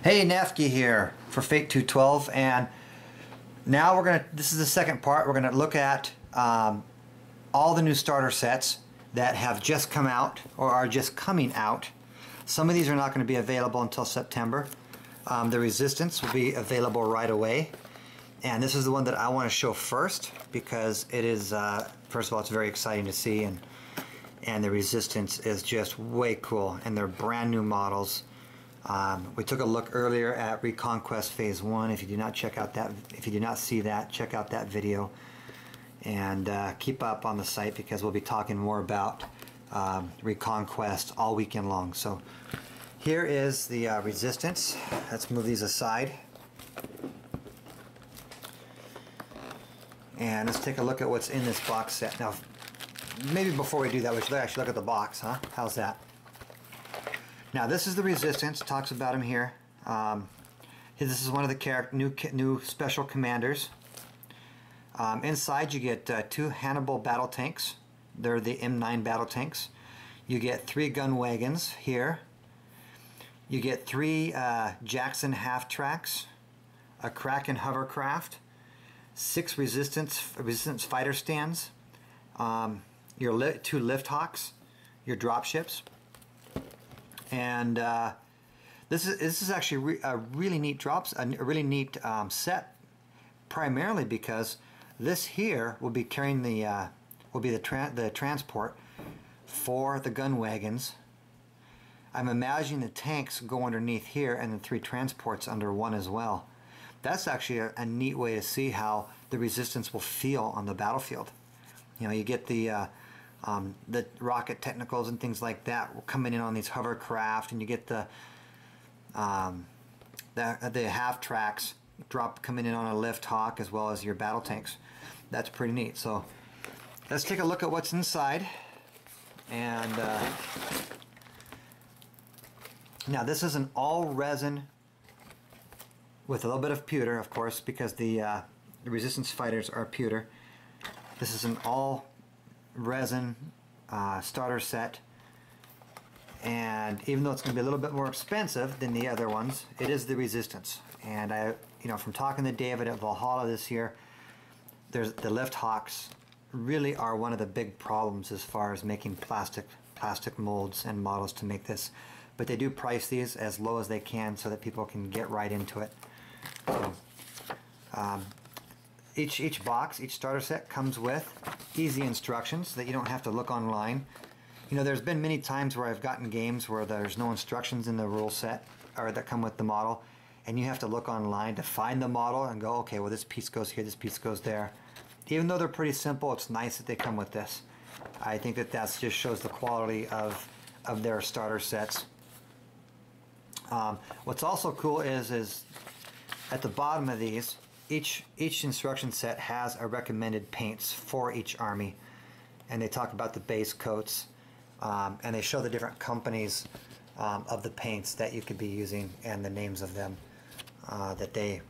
Hey, Nafki here for Fate 212, and now this is the second part. We're gonna look at all the new starter sets that have just come out or are just coming out. Some of these are not going to be available until September. The Resistance will be available right away, and this is the one that I want to show first because it is, first of all, it's very exciting to see, and the Resistance is just way cool, and they're brand new models. We took a look earlier at Reconquest Phase 1. If you did not check out that, if you did not see that, check out that video, and keep up on the site because we'll be talking more about Reconquest all weekend long. So here is the Resistance. Let's move these aside, and let's take a look at what's in this box set. Now, maybe before we do that, we should actually look at the box, huh? How's that? Now, this is the Resistance. It talks about him here. This is one of the new special commanders. Inside, you get 2 Hannibal battle tanks. They're the M9 battle tanks. You get 3 gun wagons here. You get 3 Jackson half tracks, a Kraken hovercraft, 6 Resistance fighter stands, your 2 Lifthawks, your dropships. And this is actually a really neat set, primarily because this here will be carrying the transport for the gun wagons. I'm imagining the tanks go underneath here and the 3 transports under one as well. That's actually a neat way to see how the Resistance will feel on the battlefield. You know, you get the rocket technicals and things like that coming in on these hovercraft, and you get the half tracks coming in on a Lifthawk, as well as your battle tanks. That's pretty neat. So let's take a look at what's inside. And now this is an all resin with a little bit of pewter, of course, because the Resistance fighters are pewter. This is an all resin starter set, and even though it's going to be a little bit more expensive than the other ones, it is the Resistance. And from talking to David at Valhalla this year, the Lifthawks really are one of the big problems as far as making plastic molds and models to make this, but they do price these as low as they can so that people can get right into it. So, each box, each starter set comes with easy instructions so that you don't have to look online. You know, there's been many times where I've gotten games where there's no instructions in the rule set or that come with the model, and you have to look online to find the model and go, okay, well, this piece goes here, this piece goes there. Even though they're pretty simple, it's nice that they come with this. I think that just shows the quality of their starter sets. What's also cool is at the bottom of these, each instruction set has a recommended paints for each army, and they talk about the base coats, and they show the different companies of the paints that you could be using and the names of them that they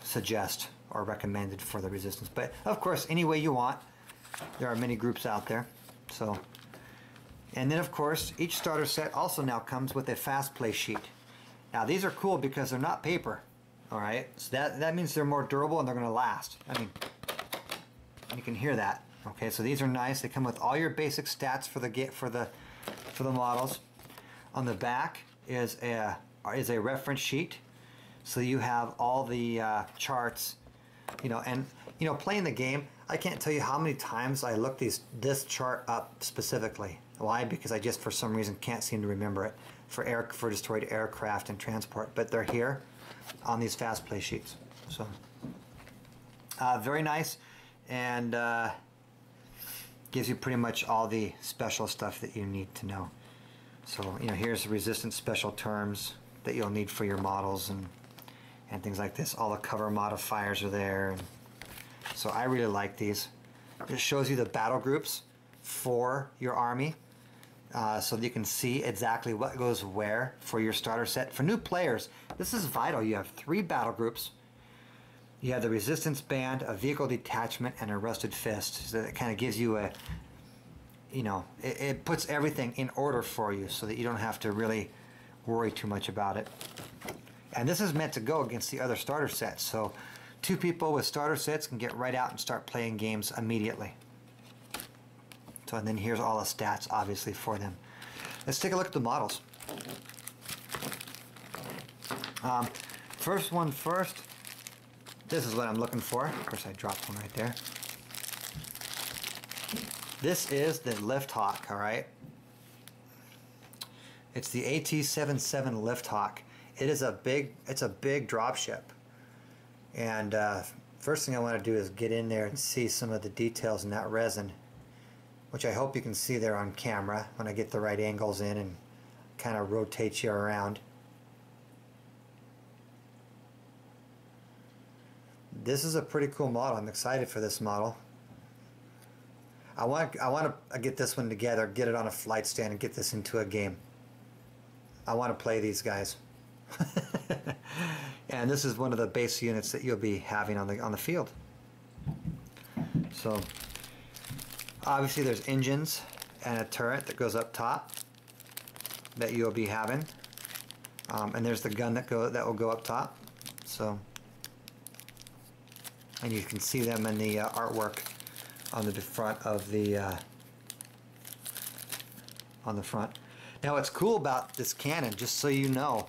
suggest or recommended for the Resistance. But of course, any way you want. There are many groups out there. So, and then of course, each starter set also now comes with a fast play sheet. Now these are cool because they're not paper. All right, so that means they're more durable and they're going to last. I mean, you can hear that. Okay, so these are nice. They come with all your basic stats for the models. On the back is a reference sheet, so you have all the charts. Playing the game, I can't tell you how many times I looked this chart up specifically. Why? Because I just for some reason can't seem to remember it for destroyed aircraft and transport. But they're here on these fast play sheets. So very nice, and gives you pretty much all the special stuff that you need to know. So here's the Resistance special terms that you'll need for your models and things like this. All the cover modifiers are there, and so I really like these. It shows you the battle groups for your army, so that you can see exactly what goes where for your starter set. For new players, this is vital. You have 3 battle groups. You have the Resistance Band, a Vehicle Detachment, and a Rusted Fist. So that kind of gives you it puts everything in order for you so that you don't have to really worry too much about it. And this is meant to go against the other starter sets. So 2 people with starter sets can get right out and start playing games immediately. So, and then here's all the stats, obviously, for them. Let's take a look at the models. First one first. This is what I'm looking for. Of course, I dropped one right there. This is the Lifthawk, all right? It's the AT-77 Lifthawk. It is it's a big dropship. And first thing I want to do is get in there and see some of the details in that resin, which I hope you can see there on camera when I get the right angles in and kind of rotate you around. This is a pretty cool model. I'm excited for this model. I want to get this one together, get it on a flight stand, and get this into a game. I want to play these guys. And this is one of the base units that you'll be having on the field. So obviously there's engines and a turret that goes up top that you'll be having, and there's the gun that will go up top. So, and you can see them in the artwork on the front of the on the front. Now what's cool about this cannon, just so you know,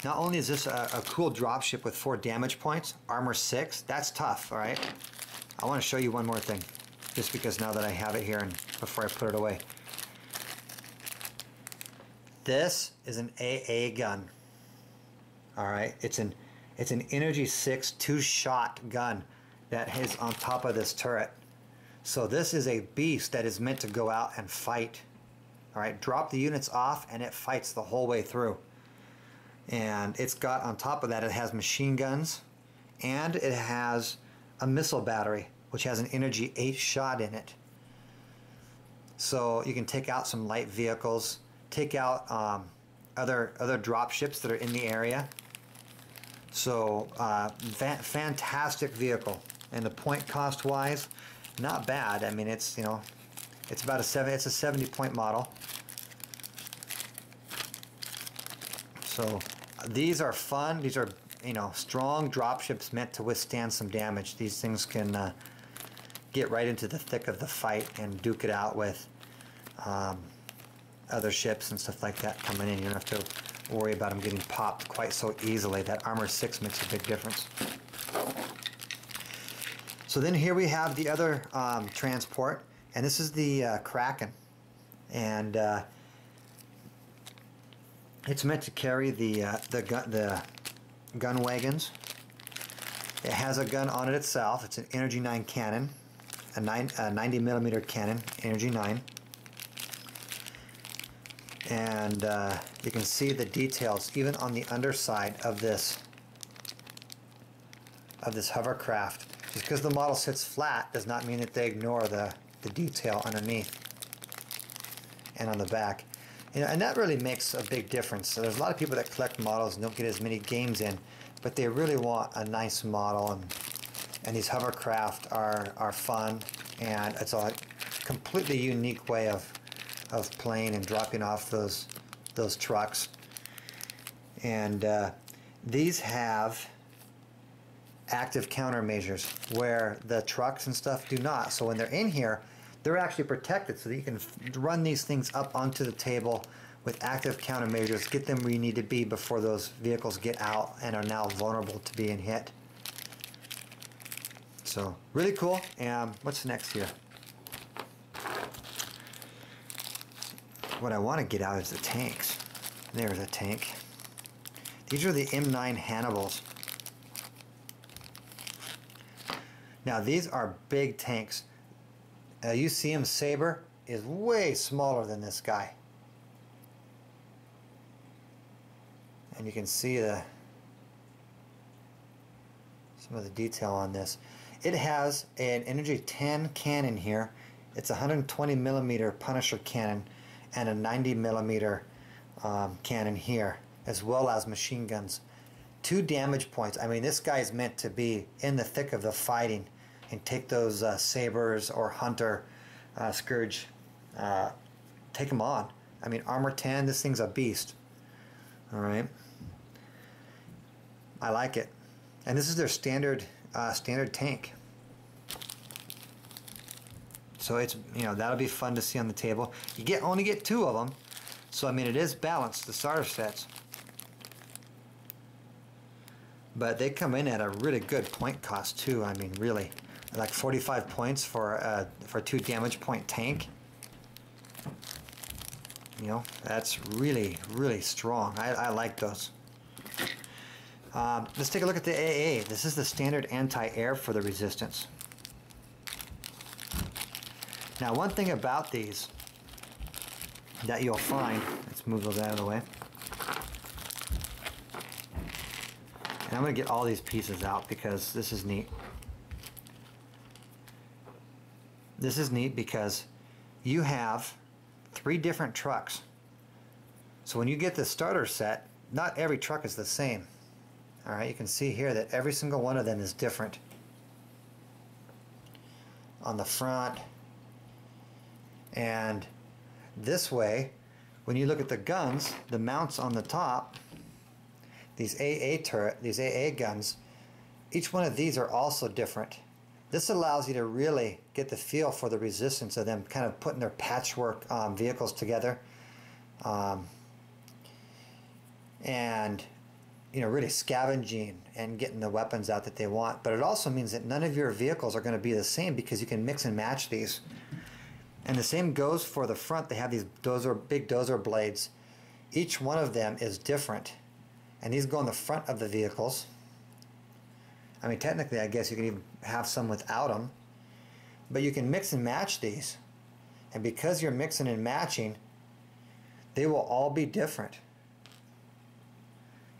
not only is this a cool dropship with 4 damage points, armor 6, that's tough, all right? I want to show you one more thing, just because now that I have it here and before I put it away. This is an AA gun, all right? It's an Energy 6 2-shot gun that is on top of this turret. So this is a beast that is meant to go out and fight. All right, drop the units off and it fights the whole way through. And it's got, on top of that, it has machine guns and it has a missile battery, which has an Energy 8 shot in it. So you can take out some light vehicles, take out other drop ships that are in the area. So fantastic vehicle, and the point cost wise, not bad. I mean, it's, you know, it's about a 70 point model. So these are fun. These are, you know, strong dropships meant to withstand some damage. These things can get right into the thick of the fight and duke it out with other ships and stuff like that coming in. You don't have to worry about them getting popped quite so easily. That armor 6 makes a big difference. So then here we have the other transport, and this is the Kraken, and it's meant to carry the gun wagons. It has a gun on it itself. It's an Energy 9 cannon, a 90mm cannon, Energy 9. And you can see the details even on the underside of this hovercraft. Just because the model sits flat does not mean that they ignore the detail underneath and on the back. You know, and that really makes a big difference. So there's a lot of people that collect models and don't get as many games in, but they really want a nice model, and these hovercraft are fun, and it's a completely unique way of playing and dropping off those trucks. And these have active countermeasures where the trucks and stuff do not. So when they're in here, they're actually protected, so that you can run these things up onto the table with active countermeasures, get them where you need to be before those vehicles get out and are now vulnerable to being hit. So really cool. And what's next here? What I want to get out is the tanks. There's a tank. These are the M9 Hannibals. Now these are big tanks. You see him, Saber is way smaller than this guy. And you can see some of the detail on this. It has an Energy 10 cannon here. It's a 120mm Punisher cannon and a 90mm cannon here, as well as machine guns. 2 damage points. I mean, this guy's meant to be in the thick of the fighting and take those Sabers or Hunter, Scourge, take them on. I mean, armor 10, this thing's a beast. All right. I like it. And this is their standard tank. So it's, you know, that'll be fun to see on the table. You only get 2 of them, so I mean it is balanced, the starter sets. But they come in at a really good point cost too. I mean, really, like 45 points for 2 damage point tank. You know, that's really, really strong. I like those. Let's take a look at the AA. This is the standard anti-air for the resistance. Now, one thing about these that you'll find, let's move those out of the way. And I'm going to get all these pieces out because this is neat. This is neat because you have 3 different trucks. So when you get the starter set, not every truck is the same. All right, you can see here that every single one of them is different. On the front, and this way, when you look at the guns, the mounts on the top, these AA guns, each one of these are also different. This allows you to really get the feel for the resistance of them kind of putting their patchwork vehicles together, and you know, really scavenging and getting the weapons out that they want. But it also means that none of your vehicles are going to be the same because you can mix and match these. And the same goes for the front. They have these big dozer blades. Each one of them is different, and these go on the front of the vehicles. I mean, technically, I guess you can even have some without them, but you can mix and match these. And because you're mixing and matching, they will all be different.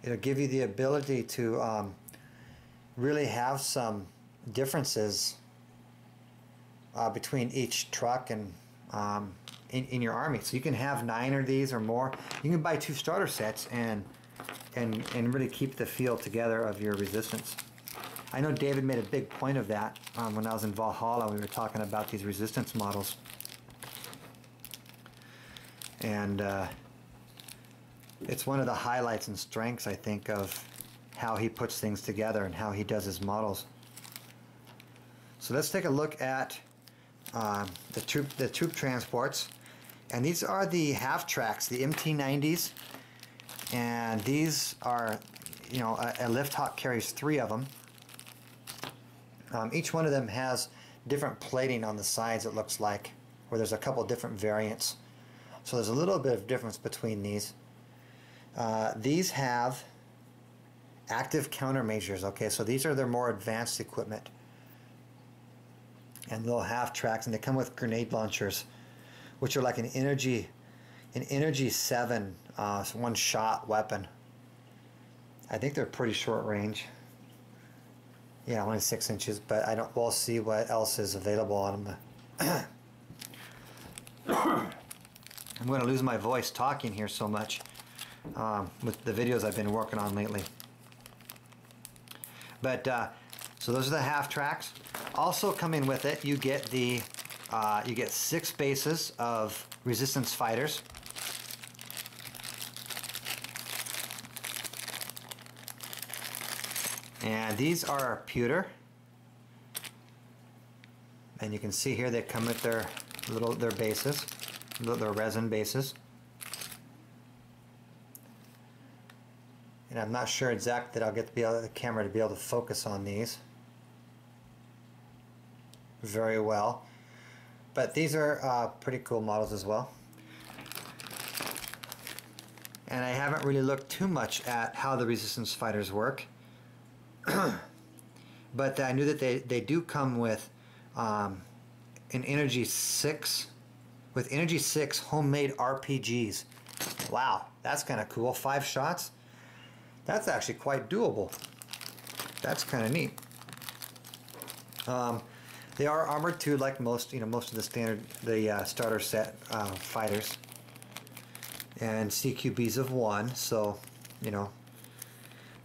It'll give you the ability to really have some differences between each truck and in your army. So you can have 9 of these or more. You can buy 2 starter sets and really keep the feel together of your resistance. I know David made a big point of that when I was in Valhalla. We were talking about these resistance models. And it's one of the highlights and strengths, I think, of how he puts things together and how he does his models. So let's take a look at the troop transports. And these are the half tracks, the MT-90s. And these are, you know, a Lifthawk carries 3 of them. Each one of them has different plating on the sides, it looks like, where there's a couple different variants. So there's a little bit of difference between these. These have active countermeasures. Okay, so these are their more advanced equipment. And they'll have tracks, and they come with grenade launchers, which are like an energy 7 one-shot weapon. I think they're pretty short range. Yeah, only 6 inches, but we'll see what else is available on them. I'm going to lose my voice talking here so much with the videos I've been working on lately. But so those are the half tracks. Also coming with it, you get the you get 6 bases of resistance fighters. And these are pewter. And you can see here they come with their bases, their resin bases. And I'm not sure exactly that I'll get the camera to be able to focus on these very well. But these are pretty cool models as well. And I haven't really looked too much at how the resistance fighters work. But I knew that they do come with an Energy 6, with Energy 6 homemade RPGs. Wow, that's kind of cool. 5 shots. That's actually quite doable. That's kind of neat. They are armored too, like most of the standard, starter set fighters, and CQBs of 1. So, you know.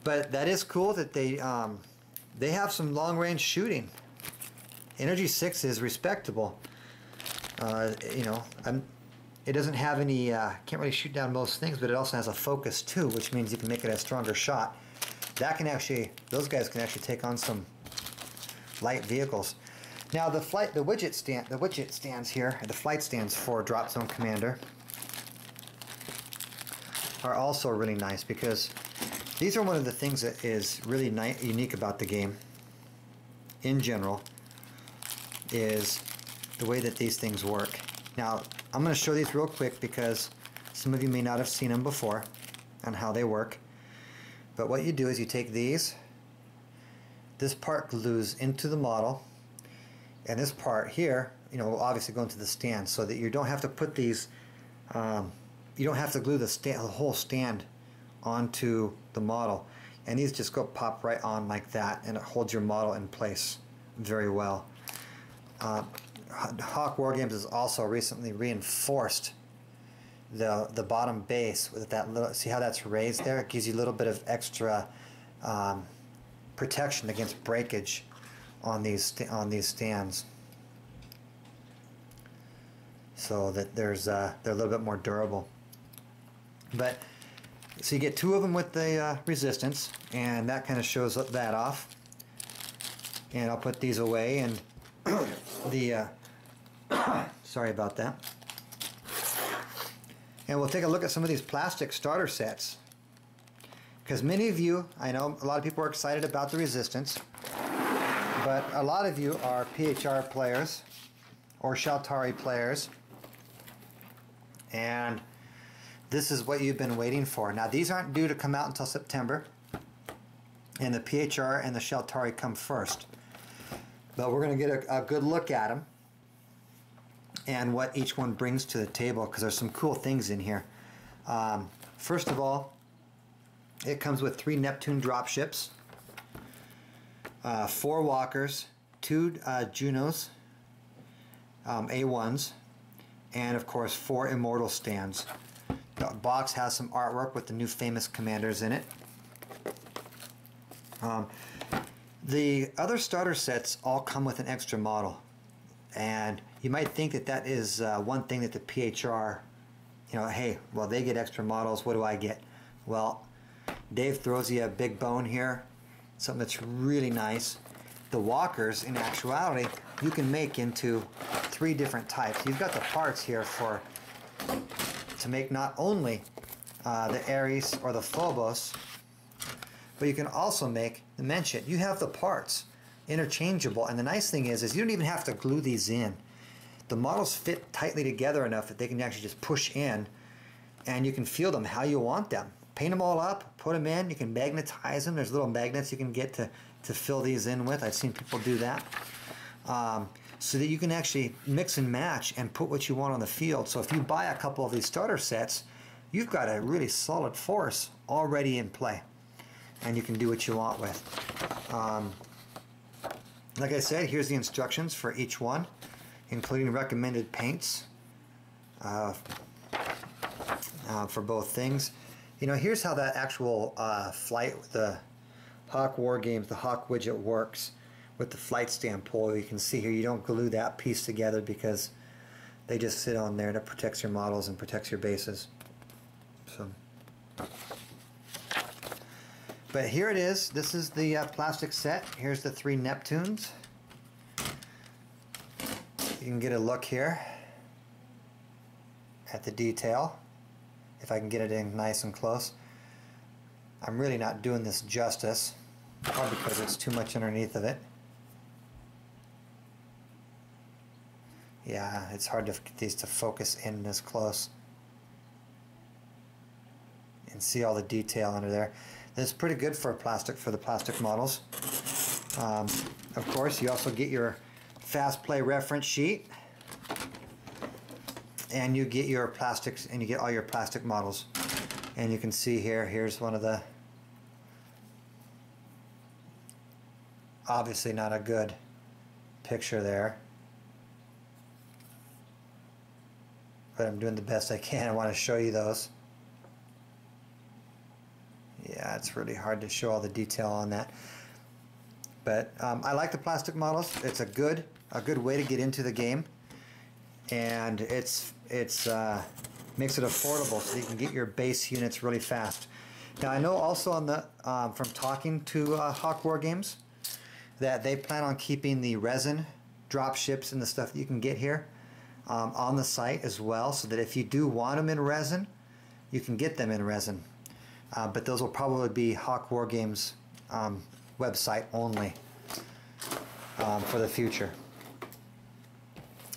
But that is cool that they have some long-range shooting. Energy 6 is respectable. You know, it doesn't have any, can't really shoot down most things, but it also has a focus too, which means you can make it a stronger shot. that can actually, those guys can actually take on some light vehicles. Now the widget stands here, the flight stands for Dropzone Commander, are also really nice because these are one of the things that is really unique about the game in general, is the way that these things work. Now I'm going to show these real quick because some of you may not have seen them before on how they work. But what you do is you take these, this part glues into the model, and this part here, you know, will obviously go into the stand, so that you don't have to put these, you don't have to glue the whole stand onto the model. And these just go pop right on like that, and it holds your model in place very well. Hawk Wargames has also recently reinforced the bottom base with that little, see how that's raised there? It gives you a little bit of extra protection against breakage on these stands, so that they're a little bit more durable. But so you get two of them with the resistance, and that kind of shows that off. And I'll put these away, and the sorry about that. And we'll take a look at some of these plastic starter sets, because many of you, I know a lot of people are excited about the resistance, but a lot of you are PHR players or Shaltari players, and this is what you've been waiting for. Now these aren't due to come out until September, and the PHR and the Shaltari come first, but we're going to get a good look at them and what each one brings to the table, because there's some cool things in here. First of all, it comes with 3 Neptune dropships, 4 walkers, 2 Junos, A1s, and of course 4 immortal stands. The box has some artwork with the new famous commanders in it. The other starter sets all come with an extra model, and you might think that that is one thing that the PHR, you know, hey, well, they get extra models, what do I get? Well, Dave throws you a big bone here, something that's really nice. The walkers, in actuality, you can make into 3 different types. You've got the parts here to make not only the Ares or the Phobos, but you can also make the Menshit. You have the parts interchangeable, and the nice thing is you don't even have to glue these in. The models fit tightly together enough that they can actually just push in, and you can feel them how you want them. Paint them all up, put them in, you can magnetize them. There's little magnets you can get to fill these in with. I've seen people do that. So that you can actually mix and match and put what you want on the field. So if you buy a couple of these starter sets, you've got a really solid force already in play, and you can do what you want with. Like I said, here's the instructions for each one, including recommended paints for both things. You know, here's how that actual flight with the Hawk Wargames, the Hawk widget works with the flight stand pull. You can see here you don't glue that piece together because they just sit on there, and it protects your models and protects your bases. So, but here it is. This is the plastic set. Here's the 3 Neptunes. You can get a look here at the detail, if I can get it in nice and close. I'm really not doing this justice, probably because it's too much underneath of it. Yeah, it's hard to get these to focus in this close and see all the detail under there. This is pretty good for the plastic models. Of course, you also get your fast play reference sheet, and you get your plastics, and you get all your plastic models. And you can see here, here's one of the, obviously not a good picture there, but I'm doing the best I can. I want to show you those. Yeah, it's really hard to show all the detail on that. But I like the plastic models. It's a good way to get into the game, and it's makes it affordable, so you can get your base units really fast. Now I know also on the from talking to Hawk Wargames that they plan on keeping the resin drop ships and the stuff that you can get here on the site as well, so that if you do want them in resin, you can get them in resin. But those will probably be Hawk Wargames website only for the future.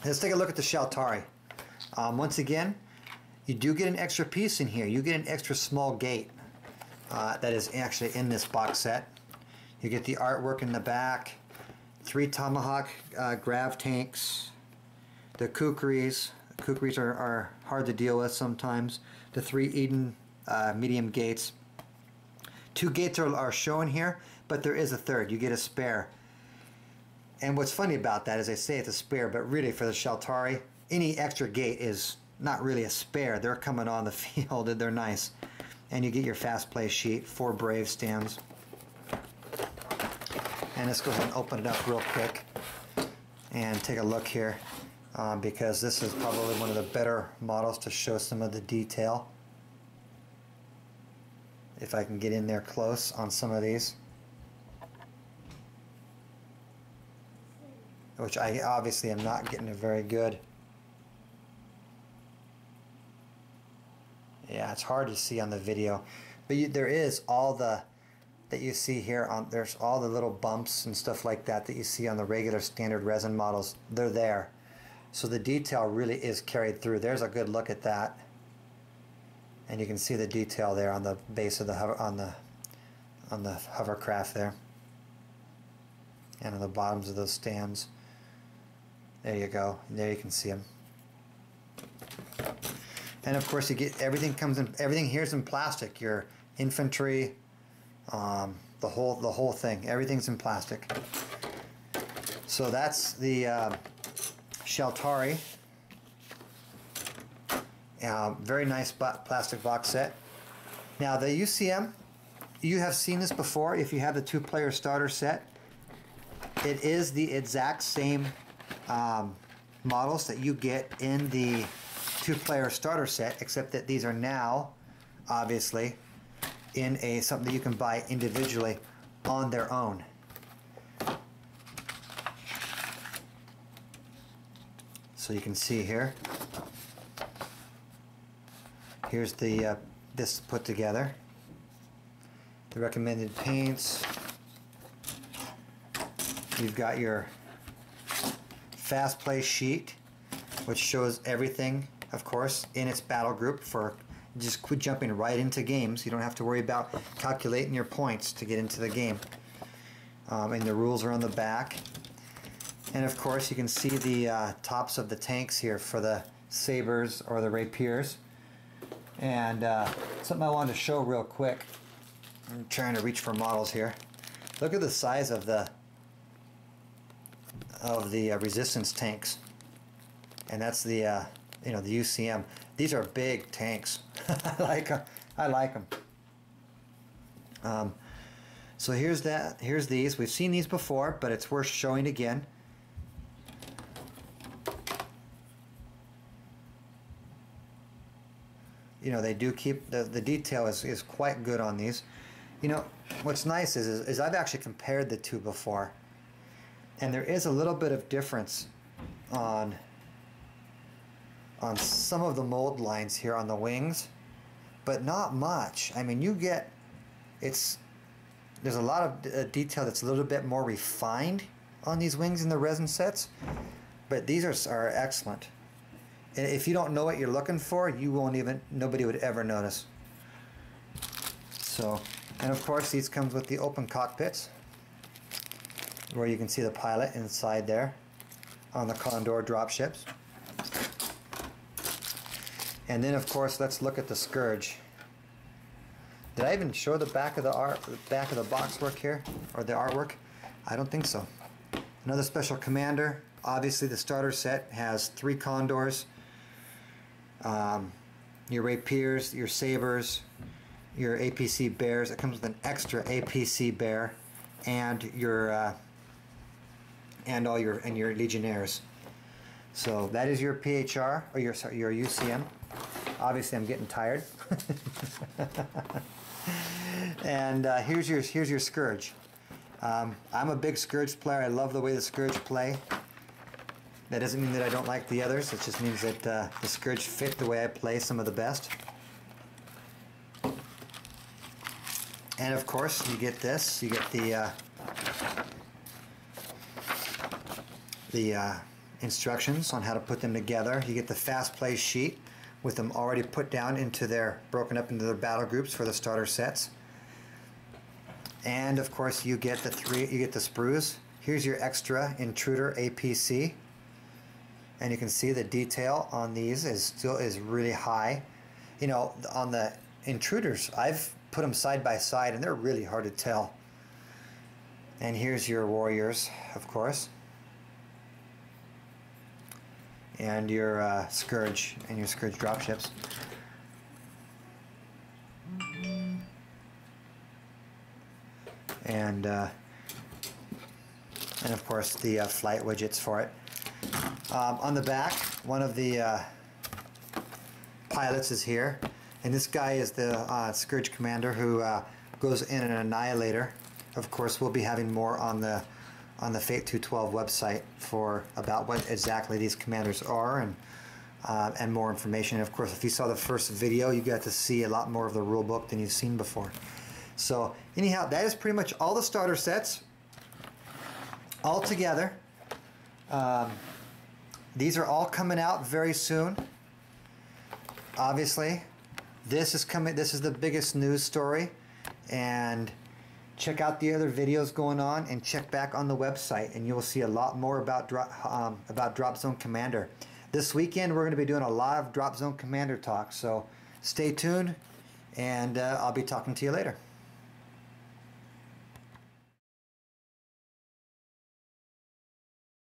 Let's take a look at the Shaltari. Once again, you do get an extra piece in here. You get an extra small gate that is actually in this box set. You get the artwork in the back, 3 tomahawk grav tanks, the kukris. Kukris are hard to deal with sometimes. The 3 Eden medium gates. 2 gates are shown here, but there is a third. You get a spare. And what's funny about that is they say it's a spare, but really for the Shaltari, any extra gate is not really a spare. They're coming on the field and they're nice. And you get your fast play sheet, 4 brave stands. And let's go ahead and open it up real quick and take a look here because this is probably one of the better models to show some of the detail. If I can get in there close on some of these. Which I obviously am not getting it very good. Yeah, it's hard to see on the video, but there is all the that you see here on. There's all the little bumps and stuff like that that you see on the regular standard resin models. They're there, so the detail really is carried through. There's a good look at that, and you can see the detail there on the base of the on the hovercraft there, and on the bottoms of those stands. There you go. There you can see them. And of course, you get everything comes in. Everything here is in plastic. Your infantry, the whole thing. Everything's in plastic. So that's the Shaltari. Very nice plastic box set. Now the UCM, you have seen this before. If you have the 2-player starter set, it is the exact same models that you get in the 2-player starter set, except that these are now obviously in something that you can buy individually on their own. So you can see here. Here's the this put together. The recommended paints. You've got your fast play sheet, which shows everything, of course, in its battle group for just quit jumping right into games. You don't have to worry about calculating your points to get into the game. And the rules are on the back. And of course, you can see the tops of the tanks here for the sabers or the rapiers. And something I wanted to show real quick. I'm trying to reach for models here. Look at the size of the resistance tanks, and that's the the UCM. These are big tanks. I like them. So here's these. We've seen these before, but it's worth showing again. They do keep the detail is quite good on these. What's nice is I've actually compared the two before. And there is a little bit of difference on some of the mold lines here on the wings, but not much. I mean, there's a lot of detail that's a little bit more refined on these wings in the resin sets, but these are excellent. And if you don't know what you're looking for, nobody would ever notice. So, and of course, these comes with the open cockpits, where you can see the pilot inside there on the Condor dropships. And then of course, let's look at the Scourge. Did I even show the back of the boxwork here, or the artwork? I don't think so. Another special commander. Obviously the starter set has 3 Condors, your rapiers, your sabers, your APC bears. It comes with an extra APC bear and your your legionnaires. So that is your PHR, or your UCM. Obviously I'm getting tired. And here's your Scourge. I'm a big Scourge player. I love the way the Scourge play. That doesn't mean that I don't like the others. It just means that the Scourge fit the way I play some of the best. And of course, you get this. You get the instructions on how to put them together. You get the fast play sheet with them already put down into broken up into their battle groups for the starter sets. And of course, you get the sprues. Here's your extra intruder APC. And you can see the detail on these is really high. You know, on the intruders, I've put them side by side and they're really hard to tell. And here's your warriors, of course. And your Scourge and your Scourge dropships. And of course the flight widgets for it. On the back, one of the pilots is here, and this guy is the Scourge commander who goes in an annihilator. Of course, we'll be having more on the Fate 212 website about what exactly these commanders are and more information. And of course, if you saw the first video, you got to see a lot more of the rule book than you've seen before. So anyhow, that is pretty much all the starter sets all together. These are all coming out very soon. Obviously, this is coming. This is the biggest news story, and check out the other videos going on, and check back on the website, and you will see a lot more about Dropzone Commander. This weekend, we're going to be doing a lot of Dropzone Commander talk. So stay tuned, and I'll be talking to you later.